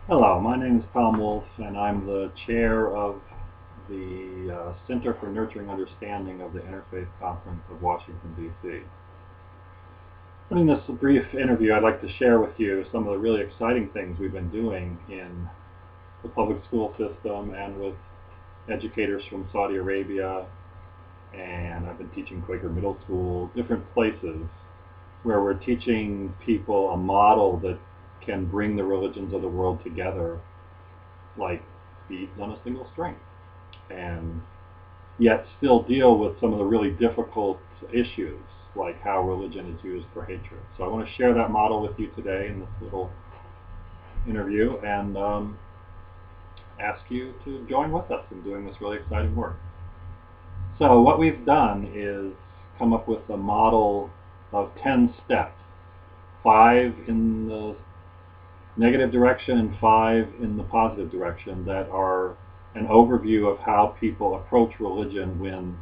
Hello, my name is Tom Wolf, and I'm the chair of the Center for Nurturing Understanding of the Interfaith Conference of Washington, D.C. In this brief interview, I'd like to share with you some of the really exciting things we've been doing in the public school system and with educators from Saudi Arabia, and I've been teaching Quaker Middle School, different places where we're teaching people a model that can bring the religions of the world together like beads on a single string, and yet still deal with some of the really difficult issues like how religion is used for hatred. So I want to share that model with you today in this little interview and ask you to join with us in doing this really exciting work. So what we've done is come up with a model of 10 steps, 5 in the negative direction and 5 in the positive direction, that are an overview of how people approach religion when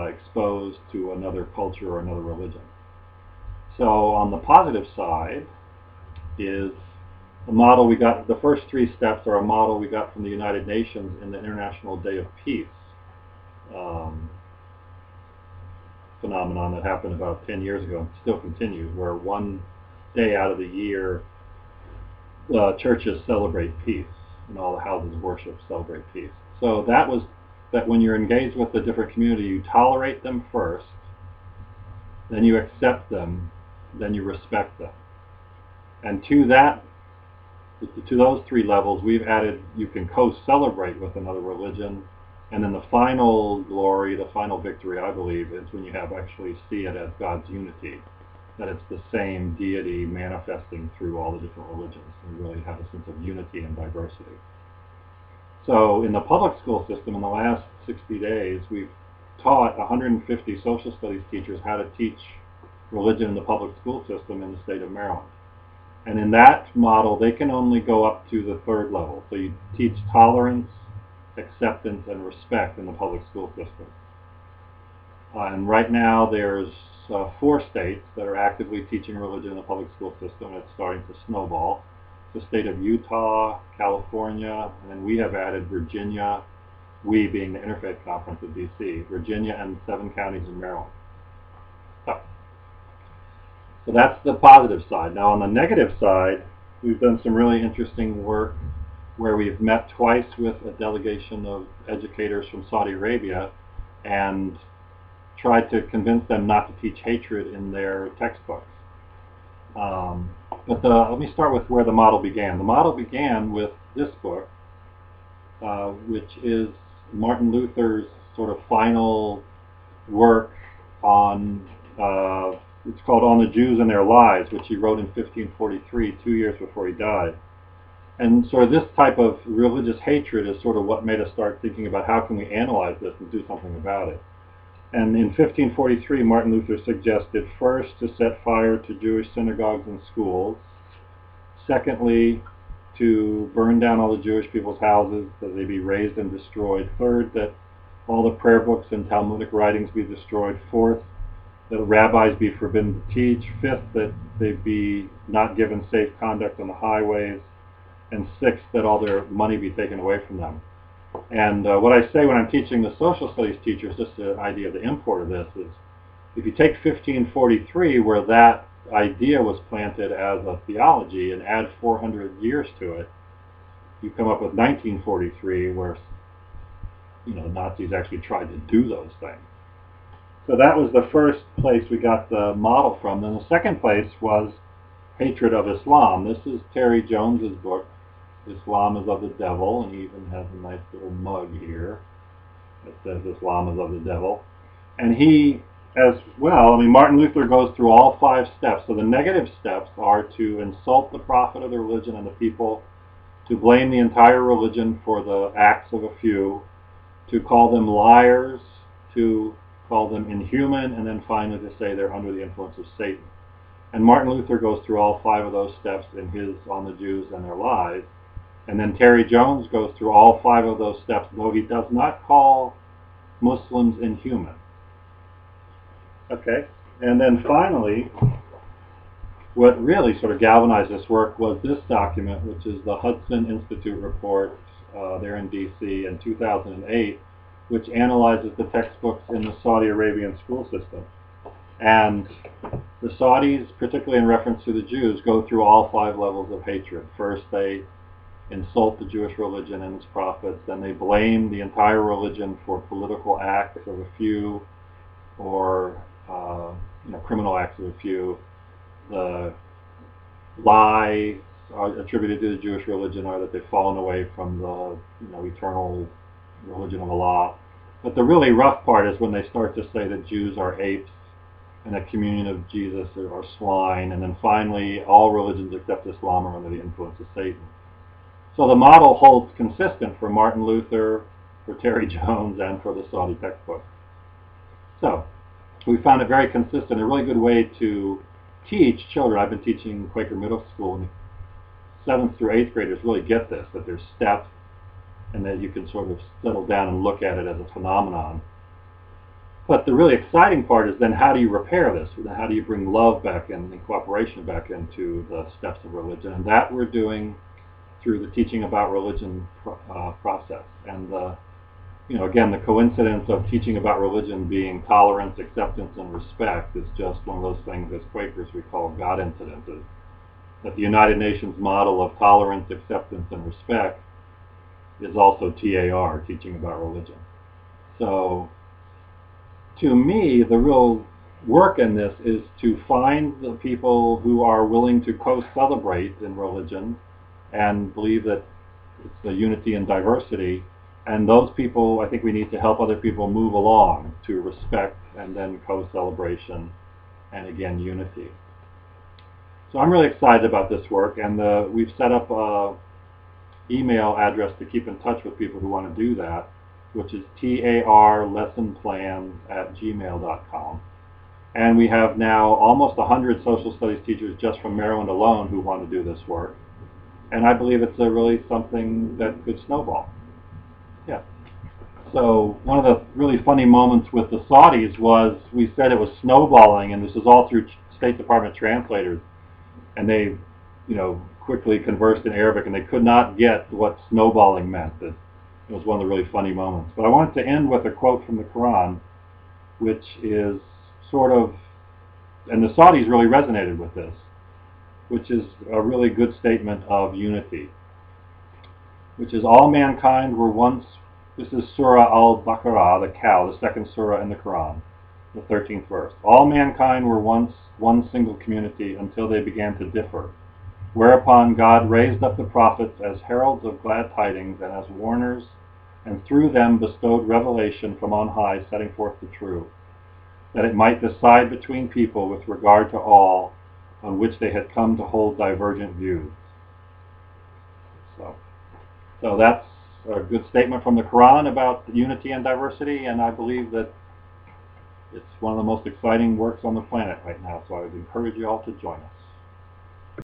exposed to another culture or another religion. So on the positive side is a model we got. The first 3 steps are a model we got from the United Nations in the International Day of Peace phenomenon that happened about 10 years ago and still continues, where one day out of the year churches celebrate peace, and all the houses of worship celebrate peace. So that was that when you're engaged with a different community, you tolerate them first, then you accept them, then you respect them. And to those 3 levels, we've added you can co-celebrate with another religion, and then the final glory, the final victory, I believe, is when you actually see it as God's unity, that it's the same deity manifesting through all the different religions. We really have a sense of unity and diversity. So in the public school system, in the last 60 days, we've taught 150 social studies teachers how to teach religion in the public school system in the state of Maryland. And in that model, they can only go up to the 3rd level. So you teach tolerance, acceptance, and respect in the public school system. And right now there's 4 states that are actively teaching religion in the public school system. It's starting to snowball. The state of Utah, California, and then we have added Virginia, we being the Interfaith Conference of D.C., Virginia, and 7 counties in Maryland. So that's the positive side. Now on the negative side, we've done some really interesting work where we've met twice with a delegation of educators from Saudi Arabia and tried to convince them not to teach hatred in their textbooks. Let me start with where the model began. The model began with this book, which is Martin Luther's sort of final work on, it's called On the Jews and Their Lies, which he wrote in 1543, 2 years before he died. And sort of this type of religious hatred is sort of what made us start thinking about how can we analyze this and do something about it. And in 1543, Martin Luther suggested first to set fire to Jewish synagogues and schools, secondly to burn down all the Jewish people's houses, that they be razed and destroyed, third that all the prayer books and Talmudic writings be destroyed, fourth that rabbis be forbidden to teach, fifth that they be not given safe conduct on the highways, and sixth that all their money be taken away from them. And what I say when I'm teaching the social studies teachers, just an idea of the import of this, is if you take 1543, where that idea was planted as a theology, and add 400 years to it, you come up with 1943, where Nazis actually tried to do those things. So that was the first place we got the model from. Then the second place was hatred of Islam. This is Terry Jones's book, Islam is of the Devil, and he even has a nice little mug here that says Islam is of the Devil. And he, as well, Martin Luther goes through all 5 steps. So the negative steps are to insult the prophet of the religion and the people, to blame the entire religion for the acts of a few, to call them liars, to call them inhuman, and then finally to say they're under the influence of Satan. And Martin Luther goes through all 5 of those steps in his On the Jews and Their Lies. And then Terry Jones goes through all 5 of those steps, though he does not call Muslims inhuman. Okay, and then finally, what really sort of galvanized this work was this document, which is the Hudson Institute report there in D.C. in 2008, which analyzes the textbooks in the Saudi Arabian school system. And the Saudis, particularly in reference to the Jews, go through all 5 levels of hatred. First, they insult the Jewish religion and its prophets. Then they blame the entire religion for political acts of a few, or criminal acts of a few. The lie attributed to the Jewish religion are that they've fallen away from the eternal religion of Allah. But the really rough part is when they start to say that Jews are apes and a communion of Jesus are swine, and then finally all religions except Islam are under the influence of Satan. So the model holds consistent for Martin Luther, for Terry Jones, and for the Saudi textbook. So we found it very consistent, a really good way to teach children. I've been teaching Quaker middle school, and 7th through 8th graders really get this, that there's steps, and that you can sort of settle down and look at it as a phenomenon. But the really exciting part is then how do you repair this? How do you bring love back in and cooperation back into the steps of religion? And that we're doing through the teaching about religion process. And again, the coincidence of teaching about religion being tolerance, acceptance, and respect is just one of those things as Quakers we call God incidences. That the United Nations model of tolerance, acceptance, and respect is also TAR, teaching about religion. So to me, the real work in this is to find the people who are willing to co-celebrate in religion and believe that it's the unity and diversity. And those people, I think we need to help other people move along to respect and then co-celebration and again unity. So I'm really excited about this work, and we've set up an email address to keep in touch with people who want to do that, which is tarlessonplans@gmail.com. And we have now almost 100 social studies teachers just from Maryland alone who want to do this work. And I believe it's really something that could snowball. Yeah. So one of the really funny moments with the Saudis was we said it was snowballing, and this is all through State Department translators. And they, quickly conversed in Arabic, and they could not get what snowballing meant. It was one of the really funny moments. But I wanted to end with a quote from the Quran, which is sort of, and the Saudis really resonated with this, which is a really good statement of unity, which is all mankind were once, this is Surah Al-Baqarah, the cow, the 2nd surah in the Quran, the 13th verse. All mankind were once one single community until they began to differ. Whereupon God raised up the prophets as heralds of glad tidings and as warners, and through them bestowed revelation from on high, setting forth the truth, that it might decide between people with regard to all on which they had come to hold divergent views. So that's a good statement from the Quran about unity and diversity, and I believe that it's one of the most exciting works on the planet right now, so I would encourage you all to join us.